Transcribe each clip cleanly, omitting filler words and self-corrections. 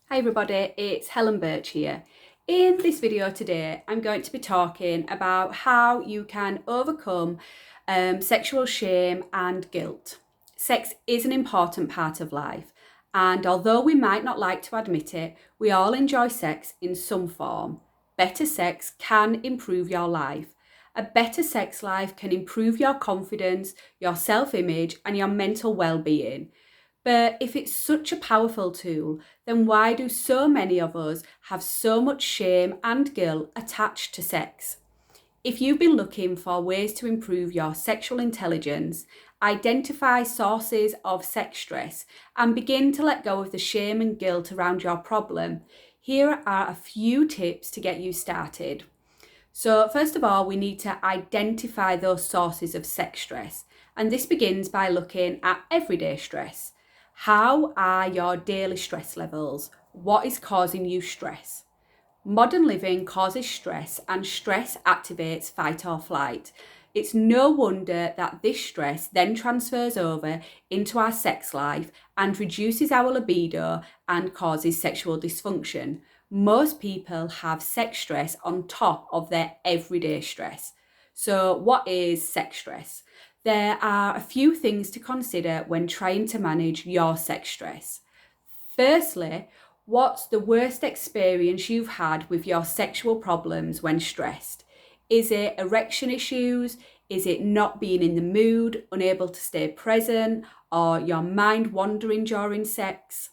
Hi everybody, it's Helen Birch here. In this video today, I'm going to be talking about how you can overcome sexual shame and guilt. Sex is an important part of life, and although we might not like to admit it, we all enjoy sex in some form. Better sex can improve your life. A better sex life can improve your confidence, your self-image, and your mental well-being. But if it's such a powerful tool, then why do so many of us have so much shame and guilt attached to sex? If you've been looking for ways to improve your sexual intelligence, identify sources of sex stress, and begin to let go of the shame and guilt around your problem, here are a few tips to get you started. So, first of all, we need to identify those sources of sex stress, and this begins by looking at everyday stress. How are your daily stress levels? What is causing you stress? Modern living causes stress, and stress activates fight or flight. It's no wonder that this stress then transfers over into our sex life and reduces our libido and causes sexual dysfunction. Most people have sex stress on top of their everyday stress. So, what is sex stress? There are a few things to consider when trying to manage your sex stress. Firstly, what's the worst experience you've had with your sexual problems when stressed? Is it erection issues? Is it not being in the mood, unable to stay present, or your mind wandering during sex?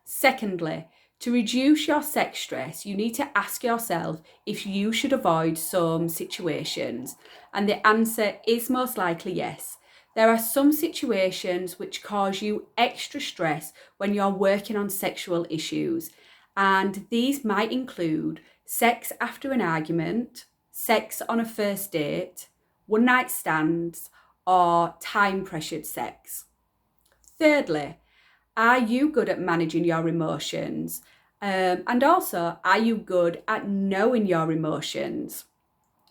Secondly, to reduce your sex stress, you need to ask yourself if you should avoid some situations. And the answer is most likely yes. There are some situations which cause you extra stress when you're working on sexual issues. And these might include sex after an argument, sex on a first date, one night stands, or time pressured sex. Thirdly, are you good at managing your emotions? And also, are you good at knowing your emotions?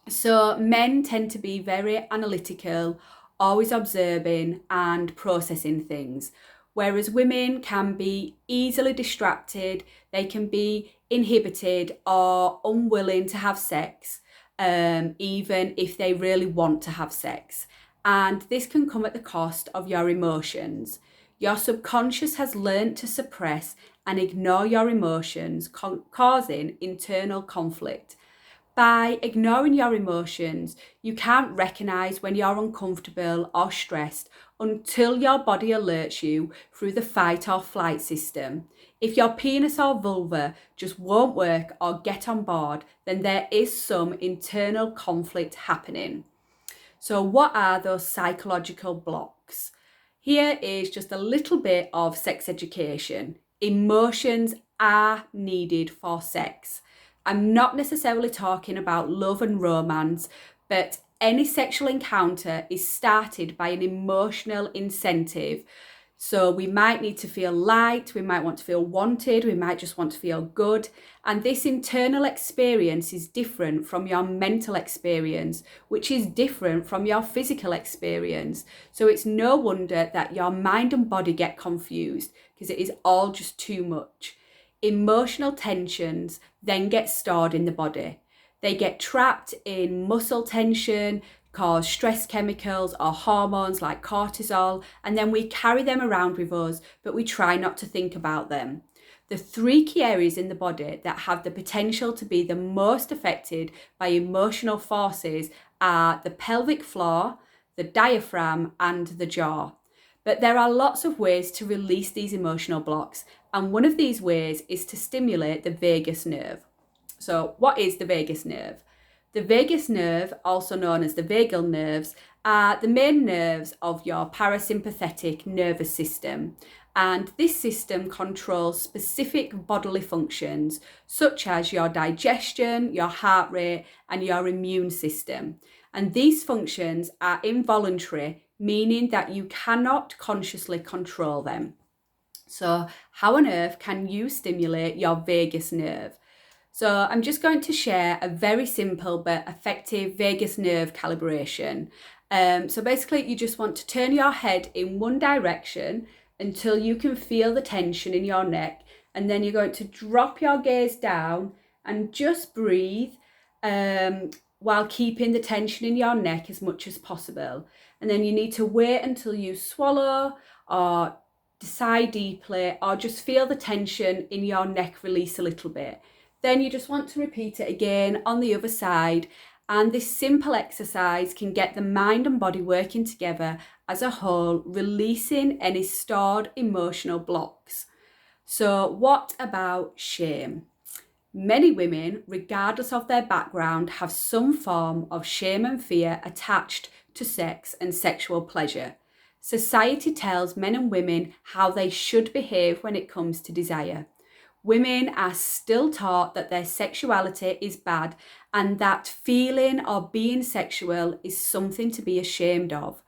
So, men tend to be very analytical, always observing and processing things, whereas women can be easily distracted, they can be inhibited or unwilling to have sex, even if they really want to have sex. And this can come at the cost of your emotions. Your subconscious has learned to suppress and ignore your emotions, causing internal conflict. By ignoring your emotions, you can't recognize when you're uncomfortable or stressed until your body alerts you through the fight or flight system. If your penis or vulva just won't work or get on board, then there is some internal conflict happening. So, what are those psychological blocks? Here is just a little bit of sex education. Emotions are needed for sex. I'm not necessarily talking about love and romance, but any sexual encounter is started by an emotional incentive. So we might need to feel liked, we might want to feel wanted, we might just want to feel good. And this internal experience is different from your mental experience, which is different from your physical experience. So it's no wonder that your mind and body get confused because it is all just too much. Emotional tensions then get stored in the body. They get trapped in muscle tension, cause stress chemicals or hormones like cortisol, and then we carry them around with us, but we try not to think about them. The three key areas in the body that have the potential to be the most affected by emotional forces are the pelvic floor, the diaphragm, and the jaw. But there are lots of ways to release these emotional blocks, and one of these ways is to stimulate the vagus nerve. So, what is the vagus nerve? The vagus nerve, also known as the vagal nerves, are the main nerves of your parasympathetic nervous system. And this system controls specific bodily functions, such as your digestion, your heart rate, and your immune system. And these functions are involuntary, meaning that you cannot consciously control them. So, how on earth can you stimulate your vagus nerve? So I'm just going to share a very simple but effective vagus nerve calibration. So basically you just want to turn your head in one direction until you can feel the tension in your neck, and then you're going to drop your gaze down and just breathe while keeping the tension in your neck as much as possible. And then you need to wait until you swallow or sigh deeply or just feel the tension in your neck release a little bit. Then you just want to repeat it again on the other side. And this simple exercise can get the mind and body working together as a whole, releasing any stored emotional blocks. So what about shame? Many women, regardless of their background, have some form of shame and fear attached to sex and sexual pleasure. Society tells men and women how they should behave when it comes to desire. Women are still taught that their sexuality is bad and that feeling or being sexual is something to be ashamed of.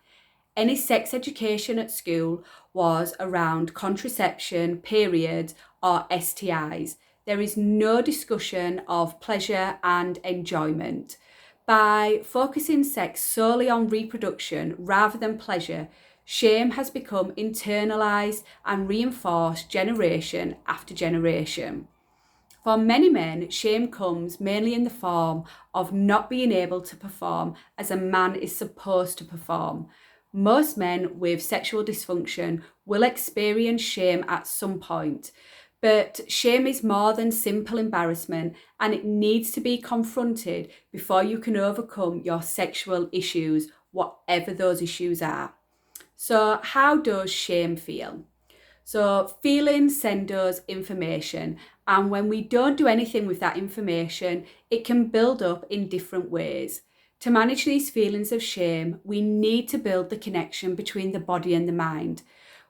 Any sex education at school was around contraception, periods, or STIs. There is no discussion of pleasure and enjoyment. By focusing sex solely on reproduction rather than pleasure, shame has become internalized and reinforced generation after generation. For many men, shame comes mainly in the form of not being able to perform as a man is supposed to perform. Most men with sexual dysfunction will experience shame at some point, but shame is more than simple embarrassment, and it needs to be confronted before you can overcome your sexual issues, whatever those issues are. So how does shame feel? So feelings send us information, and when we don't do anything with that information, it can build up in different ways. To manage these feelings of shame, we need to build the connection between the body and the mind.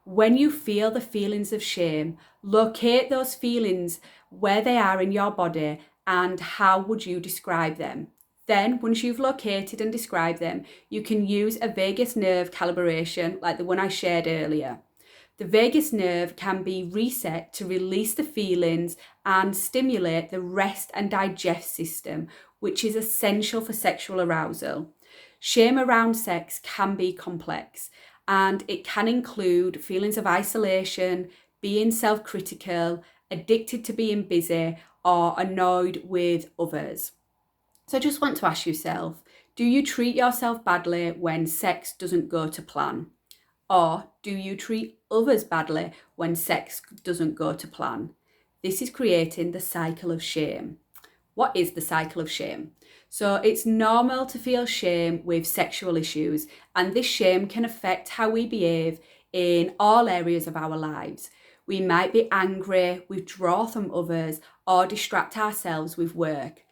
When you feel the feelings of shame, locate those feelings where they are in your body and how would you describe them. Then, once you've located and described them, you can use a vagus nerve calibration like the one I shared earlier. The vagus nerve can be reset to release the feelings and stimulate the rest and digest system, which is essential for sexual arousal. Shame around sex can be complex, and it can include feelings of isolation, being self-critical, addicted to being busy, or annoyed with others. So I just want to ask yourself, do you treat yourself badly when sex doesn't go to plan? Or do you treat others badly when sex doesn't go to plan? This is creating the cycle of shame. What is the cycle of shame? So it's normal to feel shame with sexual issues, and this shame can affect how we behave in all areas of our lives. We might be angry, withdraw from others, or distract ourselves with work.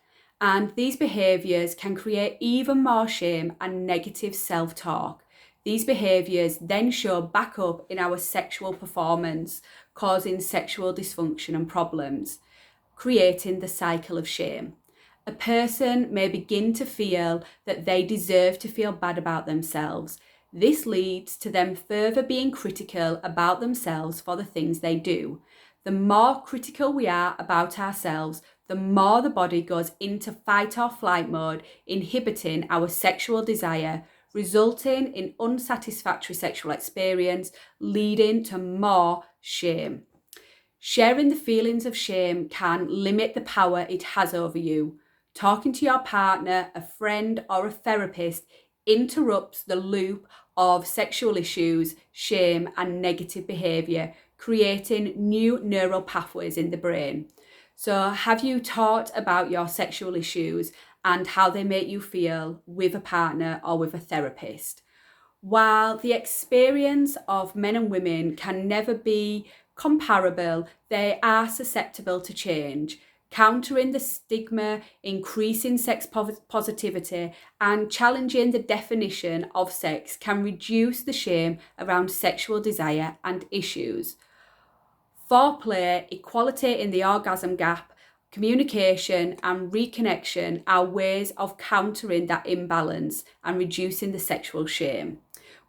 And these behaviours can create even more shame and negative self-talk. These behaviours then show back up in our sexual performance, causing sexual dysfunction and problems, creating the cycle of shame. A person may begin to feel that they deserve to feel bad about themselves. This leads to them further being critical about themselves for the things they do. The more critical we are about ourselves, the more the body goes into fight or flight mode, inhibiting our sexual desire, resulting in unsatisfactory sexual experience, leading to more shame. Sharing the feelings of shame can limit the power it has over you. Talking to your partner, a friend, or a therapist interrupts the loop of sexual issues, shame, and negative behaviour, creating new neural pathways in the brain. So, have you talked about your sexual issues and how they make you feel with a partner or with a therapist? While the experience of men and women can never be comparable, they are susceptible to change. Countering the stigma, increasing sex positivity, and challenging the definition of sex can reduce the shame around sexual desire and issues. Foreplay, equality in the orgasm gap, communication and reconnection are ways of countering that imbalance and reducing the sexual shame.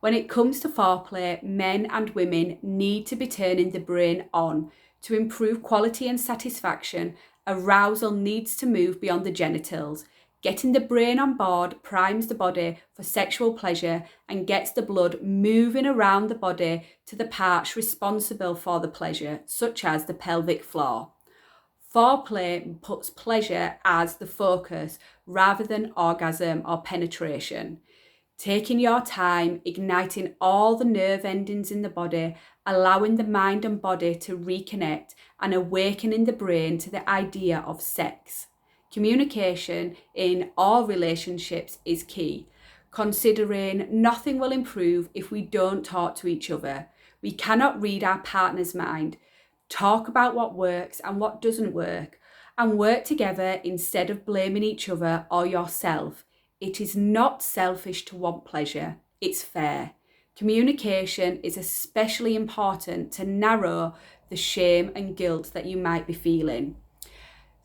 When it comes to foreplay, men and women need to be turning the brain on. To improve quality and satisfaction, arousal needs to move beyond the genitals. Getting the brain on board primes the body for sexual pleasure and gets the blood moving around the body to the parts responsible for the pleasure, such as the pelvic floor. Foreplay puts pleasure as the focus rather than orgasm or penetration. Taking your time, igniting all the nerve endings in the body, allowing the mind and body to reconnect and awakening the brain to the idea of sex. Communication in all relationships is key, considering nothing will improve if we don't talk to each other. We cannot read our partner's mind. Talk about what works and what doesn't work, and work together instead of blaming each other or yourself. It is not selfish to want pleasure, it's fair. Communication is especially important to narrow the shame and guilt that you might be feeling.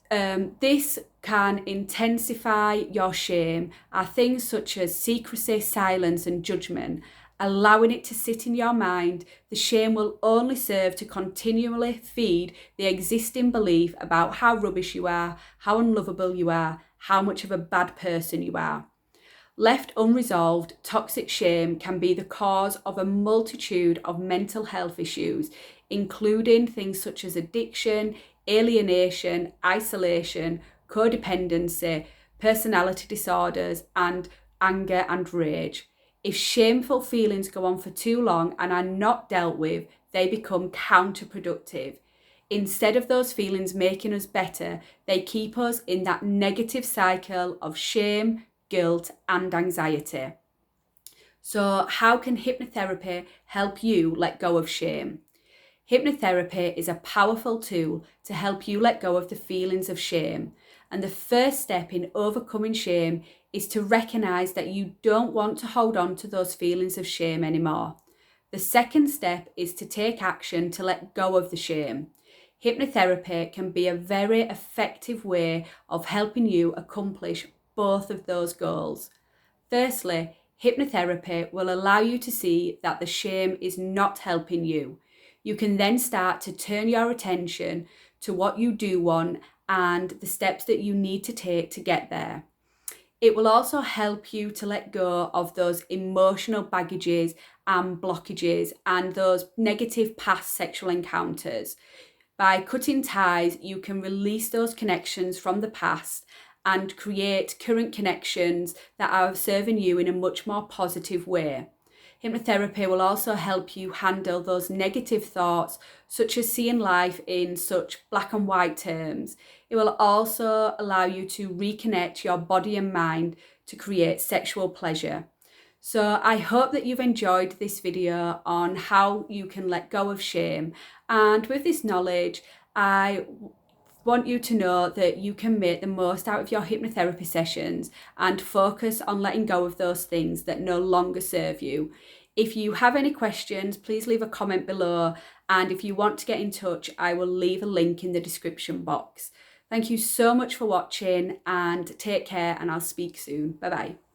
This can intensify your shame are things such as secrecy, silence and judgment. Allowing it to sit in your mind, the shame will only serve to continually feed the existing belief about how rubbish you are, how unlovable you are, how much of a bad person you are. Left unresolved, toxic shame can be the cause of a multitude of mental health issues, including things such as addiction, alienation, isolation, codependency, personality disorders, and anger and rage. If shameful feelings go on for too long and are not dealt with, they become counterproductive. Instead of those feelings making us better, they keep us in that negative cycle of shame, guilt, and anxiety. So, how can hypnotherapy help you let go of shame? Hypnotherapy is a powerful tool to help you let go of the feelings of shame. And the first step in overcoming shame is to recognize that you don't want to hold on to those feelings of shame anymore. The second step is to take action to let go of the shame. Hypnotherapy can be a very effective way of helping you accomplish both of those goals. Firstly, hypnotherapy will allow you to see that the shame is not helping you. You can then start to turn your attention to what you do want and the steps that you need to take to get there. It will also help you to let go of those emotional baggages and blockages and those negative past sexual encounters. By cutting ties, you can release those connections from the past and create current connections that are serving you in a much more positive way. Hypnotherapy will also help you handle those negative thoughts, such as seeing life in such black and white terms. It will also allow you to reconnect your body and mind to create sexual pleasure. So I hope that you've enjoyed this video on how you can let go of shame. And with this knowledge, I want you to know that you can make the most out of your hypnotherapy sessions and focus on letting go of those things that no longer serve you. If you have any questions, please leave a comment below. And if you want to get in touch, I will leave a link in the description box. Thank you so much for watching and take care, and I'll speak soon. Bye bye.